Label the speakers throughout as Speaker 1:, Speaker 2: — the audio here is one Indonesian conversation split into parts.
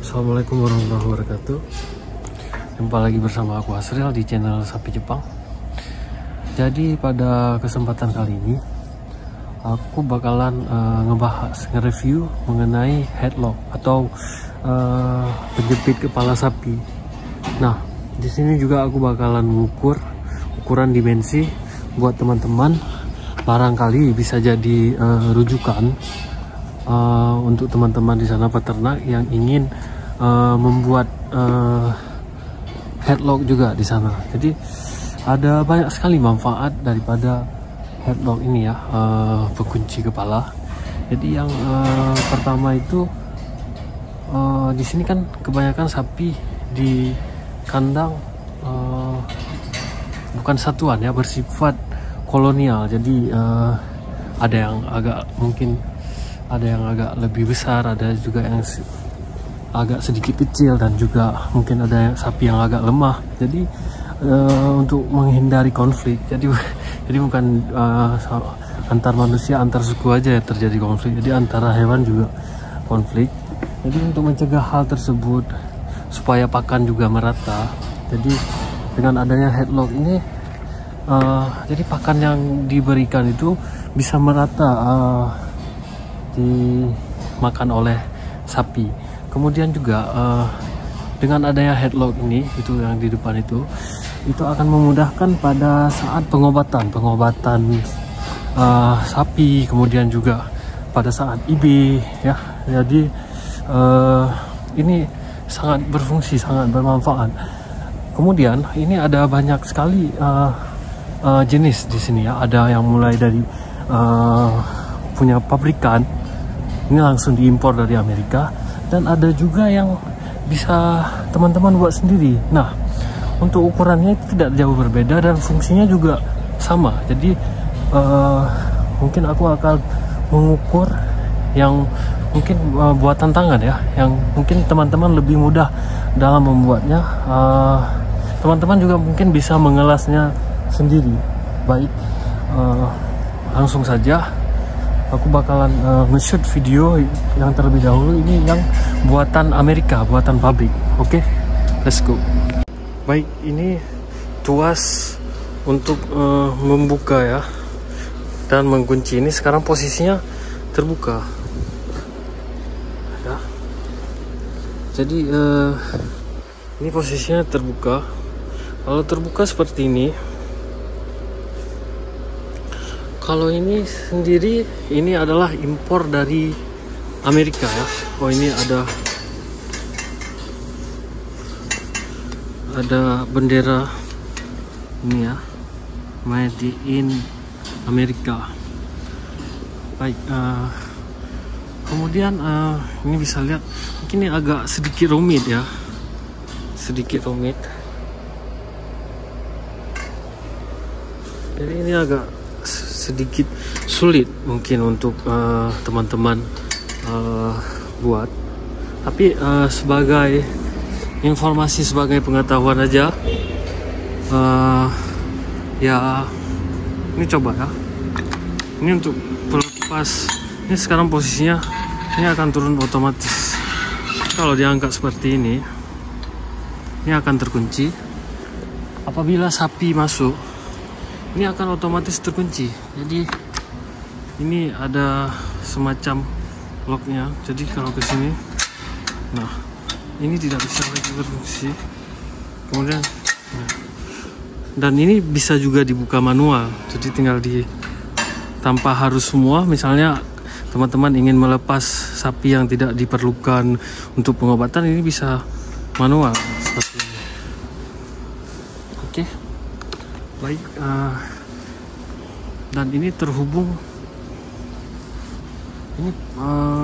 Speaker 1: Assalamualaikum warahmatullahi wabarakatuh. Jumpa lagi bersama aku Asril di channel Sapi Jepang. Jadi pada kesempatan kali ini aku bakalan nge-review mengenai headlock atau penjepit kepala sapi. Nah, di sini juga aku bakalan mengukur ukuran dimensi buat teman-teman, barangkali bisa jadi rujukan untuk teman-teman di sana peternak yang ingin membuat headlock juga di sana. Jadi ada banyak sekali manfaat daripada headlock ini ya, pengunci kepala. Jadi yang pertama itu di sini kan kebanyakan sapi di kandang bukan satuan ya, bersifat kolonial. Jadi ada yang agak lebih besar, ada juga yang agak sedikit kecil, dan juga mungkin ada yang sapi yang agak lemah. Jadi untuk menghindari konflik, jadi bukan antar manusia, antar suku aja ya terjadi konflik, jadi antara hewan juga konflik. Jadi untuk mencegah hal tersebut supaya pakan juga merata, jadi dengan adanya headlock ini jadi pakan yang diberikan itu bisa merata dimakan oleh sapi. Kemudian juga dengan adanya headlock ini, itu yang di depan itu akan memudahkan pada saat pengobatan sapi, kemudian juga pada saat IB ya. Jadi ini sangat berfungsi, sangat bermanfaat. Kemudian ini ada banyak sekali jenis di sini ya. Ada yang mulai dari punya pabrikan, ini langsung diimpor dari Amerika, dan ada juga yang bisa teman-teman buat sendiri. Nah, untuk ukurannya itu tidak jauh berbeda dan fungsinya juga sama. Jadi mungkin aku akan mengukur yang mungkin buatan tangan ya, yang mungkin teman-teman lebih mudah dalam membuatnya. Teman-teman juga mungkin bisa mengelasnya sendiri. Baik, langsung saja aku bakalan nge-shoot video yang terlebih dahulu. Ini yang buatan Amerika, buatan pabrik. Oke, let's go. Baik, ini tuas untuk membuka ya dan mengunci. Ini sekarang posisinya terbuka ya. Jadi ini posisinya terbuka. Kalau terbuka seperti ini. Kalau ini sendiri, ini adalah impor dari Amerika ya. Oh, ini ada bendera ini ya, made in Amerika. Baik, kemudian ini bisa lihat, mungkin ini agak sedikit rumit ya, jadi ini agak sedikit sulit mungkin untuk teman-teman buat, tapi sebagai informasi, sebagai pengetahuan aja ya, ini coba ya, ini untuk pelepas. Ini sekarang posisinya ini akan turun otomatis. Kalau diangkat seperti ini akan terkunci. Apabila sapi masuk, ini akan otomatis terkunci. Jadi ini ada semacam locknya. Jadi kalau ke sini, nah ini tidak bisa lagi berfungsi. Kemudian dan ini bisa juga dibuka manual. Jadi tinggal tanpa harus semua. Misalnya teman-teman ingin melepas sapi yang tidak diperlukan untuk pengobatan, ini bisa manual seperti ini. Oke. Baik, dan ini terhubung ini,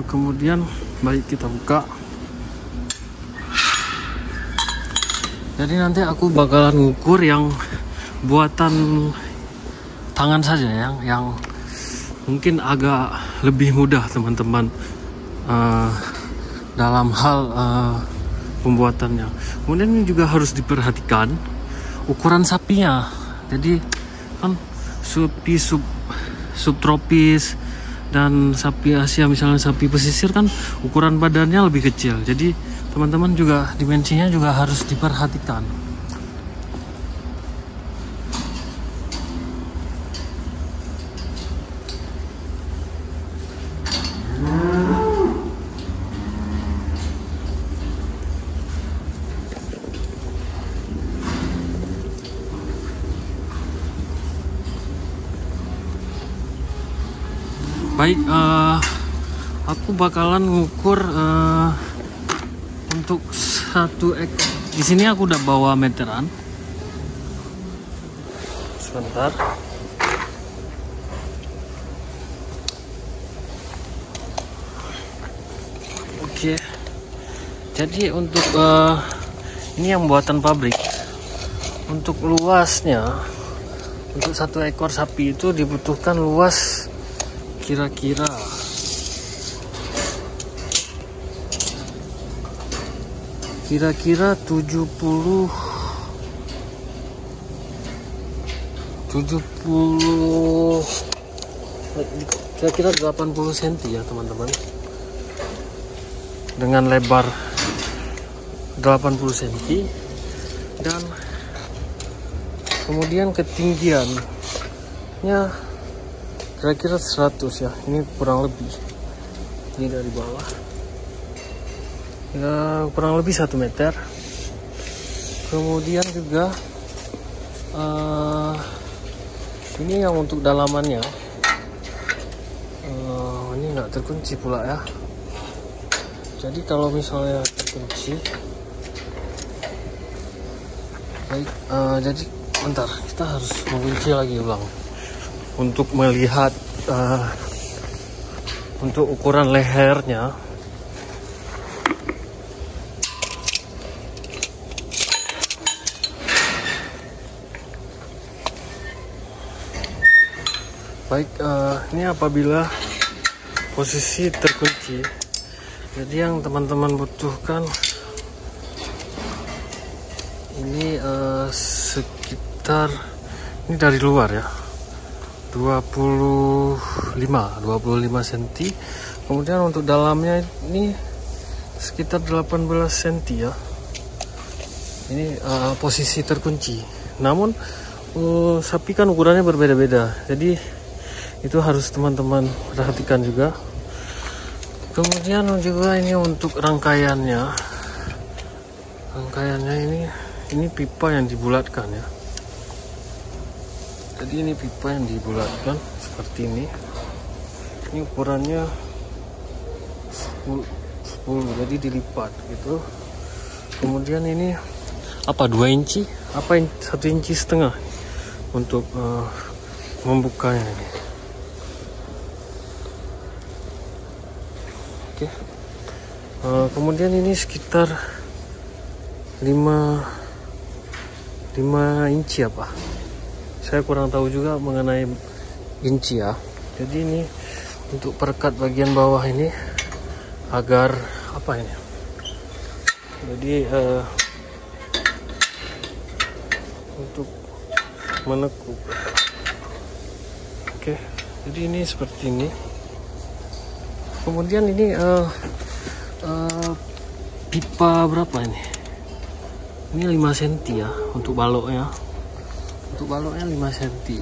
Speaker 1: kemudian baik kita buka. Jadi nanti aku bakalan ngukur yang buatan tangan saja, yang mungkin agak lebih mudah teman-teman dalam hal pembuatannya. Kemudian ini juga harus diperhatikan ukuran sapinya. Jadi kan sapi subtropis dan sapi Asia, misalnya sapi pesisir, kan ukuran badannya lebih kecil. Jadi teman-teman juga dimensinya juga harus diperhatikan. Baik, aku bakalan ngukur untuk satu ekor. Di sini aku udah bawa meteran. Sebentar. Oke. Jadi untuk ini yang buatan pabrik. Untuk luasnya, untuk satu ekor sapi itu dibutuhkan luas kira-kira 70 kira-kira 80 cm ya teman-teman, dengan lebar 80 cm dan kemudian ketinggiannya kira-kira 100 ya, ini kurang lebih, ini dari bawah ya kurang lebih 1 meter. Kemudian juga ini yang untuk dalamannya, ini nggak terkunci pula ya. Jadi kalau misalnya terkunci, baik, jadi bentar, kita harus mengunci lagi ulang untuk melihat untuk ukuran lehernya. Baik, ini apabila posisi terkunci, jadi yang teman-teman butuhkan ini sekitar, ini dari luar ya, 25 cm. Kemudian untuk dalamnya ini sekitar 18 cm ya. Ini posisi terkunci. Namun sapi kan ukurannya berbeda-beda, jadi itu harus teman-teman perhatikan juga. Kemudian juga ini untuk rangkaiannya. Rangkaiannya ini pipa yang dibulatkan ya. Jadi ini pipa yang dibulatkan seperti ini. Ini ukurannya 10, jadi dilipat gitu. Kemudian ini apa, 2 inci, apa 1,5 inci untuk membukanya ini. Oke. Kemudian ini sekitar 5 inci apa? Saya kurang tahu juga mengenai inci ya. Jadi ini untuk perekat bagian bawah ini agar apa ini? Jadi untuk menekuk. Oke, jadi ini seperti ini. Kemudian ini pipa berapa ini? Ini 5 cm ya untuk baloknya. Untuk baloknya 5 cm.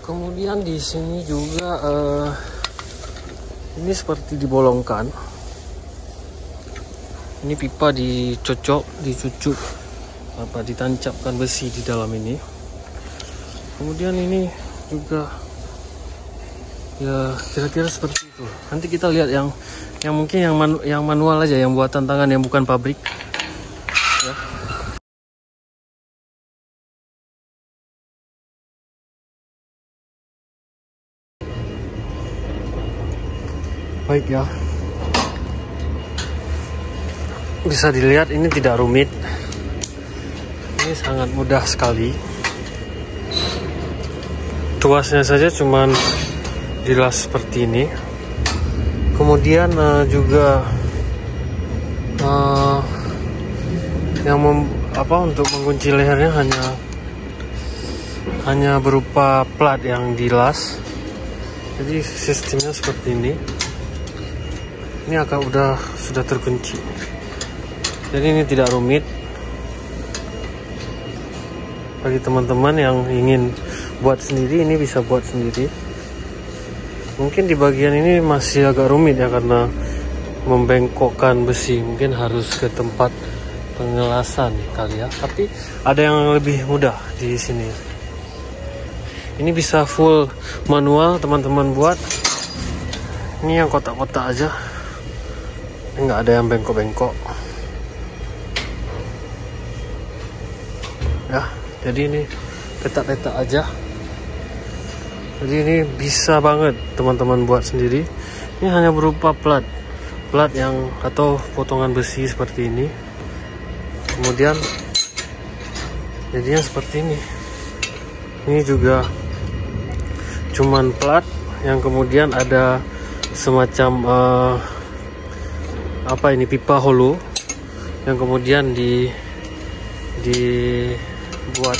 Speaker 1: Kemudian di sini juga ini seperti dibolongkan. Ini pipa dicucuk apa, ditancapkan besi di dalam ini. Kemudian ini juga ya kira-kira seperti itu. Nanti kita lihat yang mungkin yang manual aja, yang buatan tangan, yang bukan pabrik ya. Baik ya, bisa dilihat ini tidak rumit, ini sangat mudah sekali. Tuasnya saja cuman dilas seperti ini. Kemudian juga untuk mengunci lehernya hanya berupa plat yang dilas. Jadi sistemnya seperti ini. Ini sudah terkunci. Jadi ini tidak rumit. Bagi teman-teman yang ingin buat sendiri, ini bisa buat sendiri. Mungkin di bagian ini masih agak rumit ya, karena membengkokkan besi. Mungkin harus ke tempat pengelasan kali ya. Tapi ada yang lebih mudah di sini. Ini bisa full manual teman-teman buat. Ini yang kotak-kotak aja. Nggak ada yang bengkok-bengkok. Ya. Jadi ini petak-petak aja. Jadi ini bisa banget teman-teman buat sendiri. Ini hanya berupa plat yang atau potongan besi seperti ini. Kemudian jadinya seperti ini. Ini juga cuman plat yang kemudian ada semacam pipa holo yang kemudian dibuat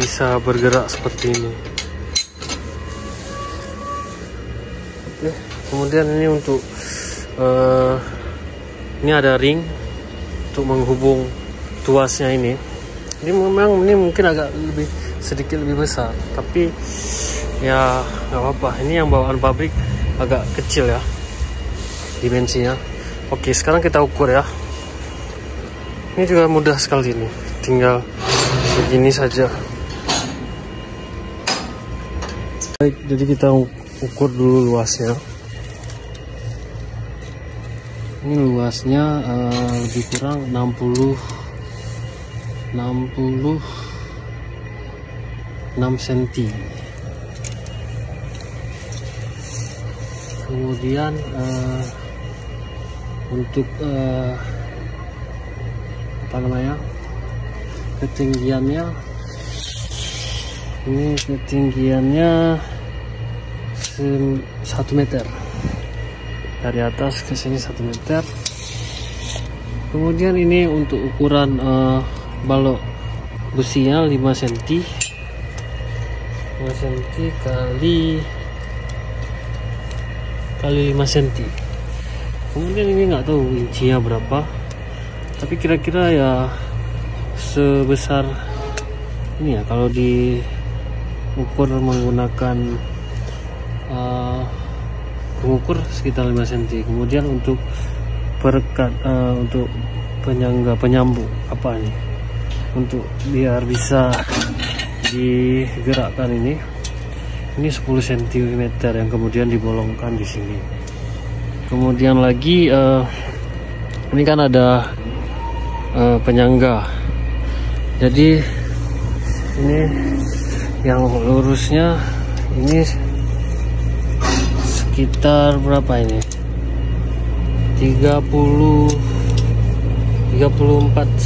Speaker 1: bisa bergerak seperti ini. Oke, kemudian ini untuk ini ada ring untuk menghubung tuasnya ini. Ini memang mungkin agak sedikit lebih besar, tapi ya nggak apa-apa. Ini yang bawaan pabrik agak kecil ya dimensinya. Oke, sekarang kita ukur ya. Ini juga mudah sekali nih, tinggal begini saja. Baik, jadi kita ukur dulu luasnya. Ini luasnya lebih kurang 66 cm. Kemudian untuk ketinggiannya, ini ketinggiannya 1 meter. Dari atas ke sini 1 meter. Kemudian ini untuk ukuran balok besinya 5 cm. 5 cm kali 5 cm. Kemudian ini nggak tahu incinya berapa, tapi kira-kira ya sebesar ini ya kalau diukur menggunakan pengukur sekitar 5 cm. Kemudian untuk perekat untuk penyambung apa nih, untuk biar bisa digerakkan ini 10 cm yang kemudian dibolongkan di sini. Kemudian lagi ini kan ada penyangga. Jadi ini yang lurusnya ini sekitar berapa ini? 33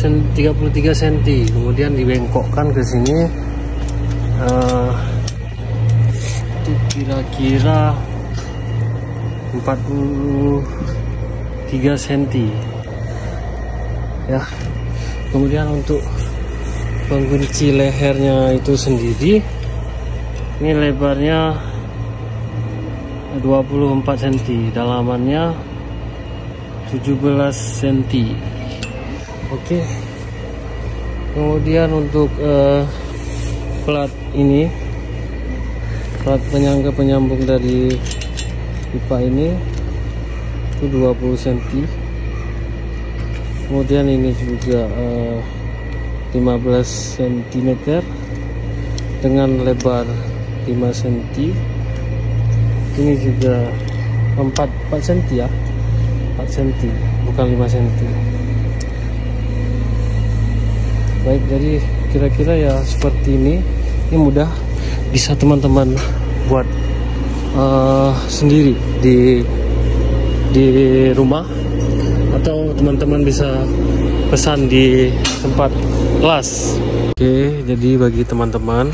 Speaker 1: cm. Kemudian dibengkokkan ke sini itu kira-kira 43 cm ya. Kemudian untuk penggunci lehernya itu sendiri, ini lebarnya 24 cm, dalamannya 17 cm. Oke. Kemudian untuk plat ini, plat penyangga penyambung dari pipa ini itu 20 cm. Kemudian ini juga 15 cm dengan lebar 5 cm. Ini juga 4 cm ya, 4 cm bukan 5 cm. Baik, jadi kira-kira ya seperti ini. Ini mudah, bisa teman-teman buat sendiri di rumah, atau teman-teman bisa pesan di tempat kelas. Oke, jadi bagi teman-teman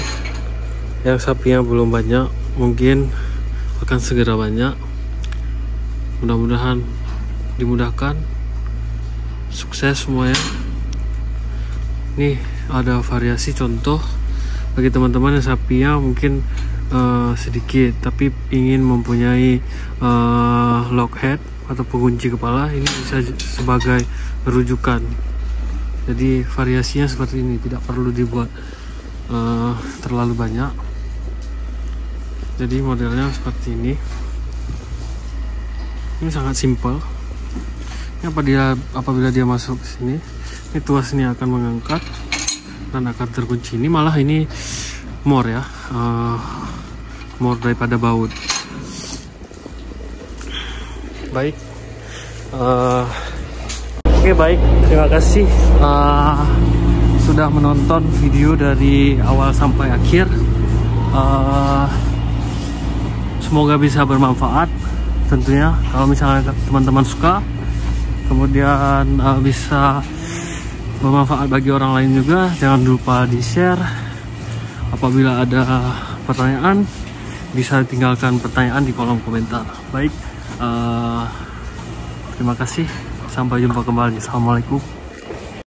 Speaker 1: yang sapinya belum banyak, mungkin akan segera banyak. Mudah-mudahan dimudahkan, sukses semuanya. Nih ada variasi contoh bagi teman-teman yang sapinya mungkin sedikit tapi ingin mempunyai lock head atau pengunci kepala. Ini bisa sebagai rujukan. Jadi variasinya seperti ini, tidak perlu dibuat terlalu banyak. Jadi modelnya seperti ini. Ini sangat simpel. Ini apabila dia masuk ke sini, ini tuas ini akan mengangkat dan akan terkunci. Ini malah ini more ya, more daripada baut. Baik. Oke, baik, terima kasih sudah menonton video dari awal sampai akhir. Semoga bisa bermanfaat tentunya. Kalau misalnya teman-teman suka, kemudian bisa bermanfaat bagi orang lain juga, jangan lupa di share. Apabila ada pertanyaan, bisa tinggalkan pertanyaan di kolom komentar. Baik, terima kasih. Sampai jumpa kembali. Assalamualaikum.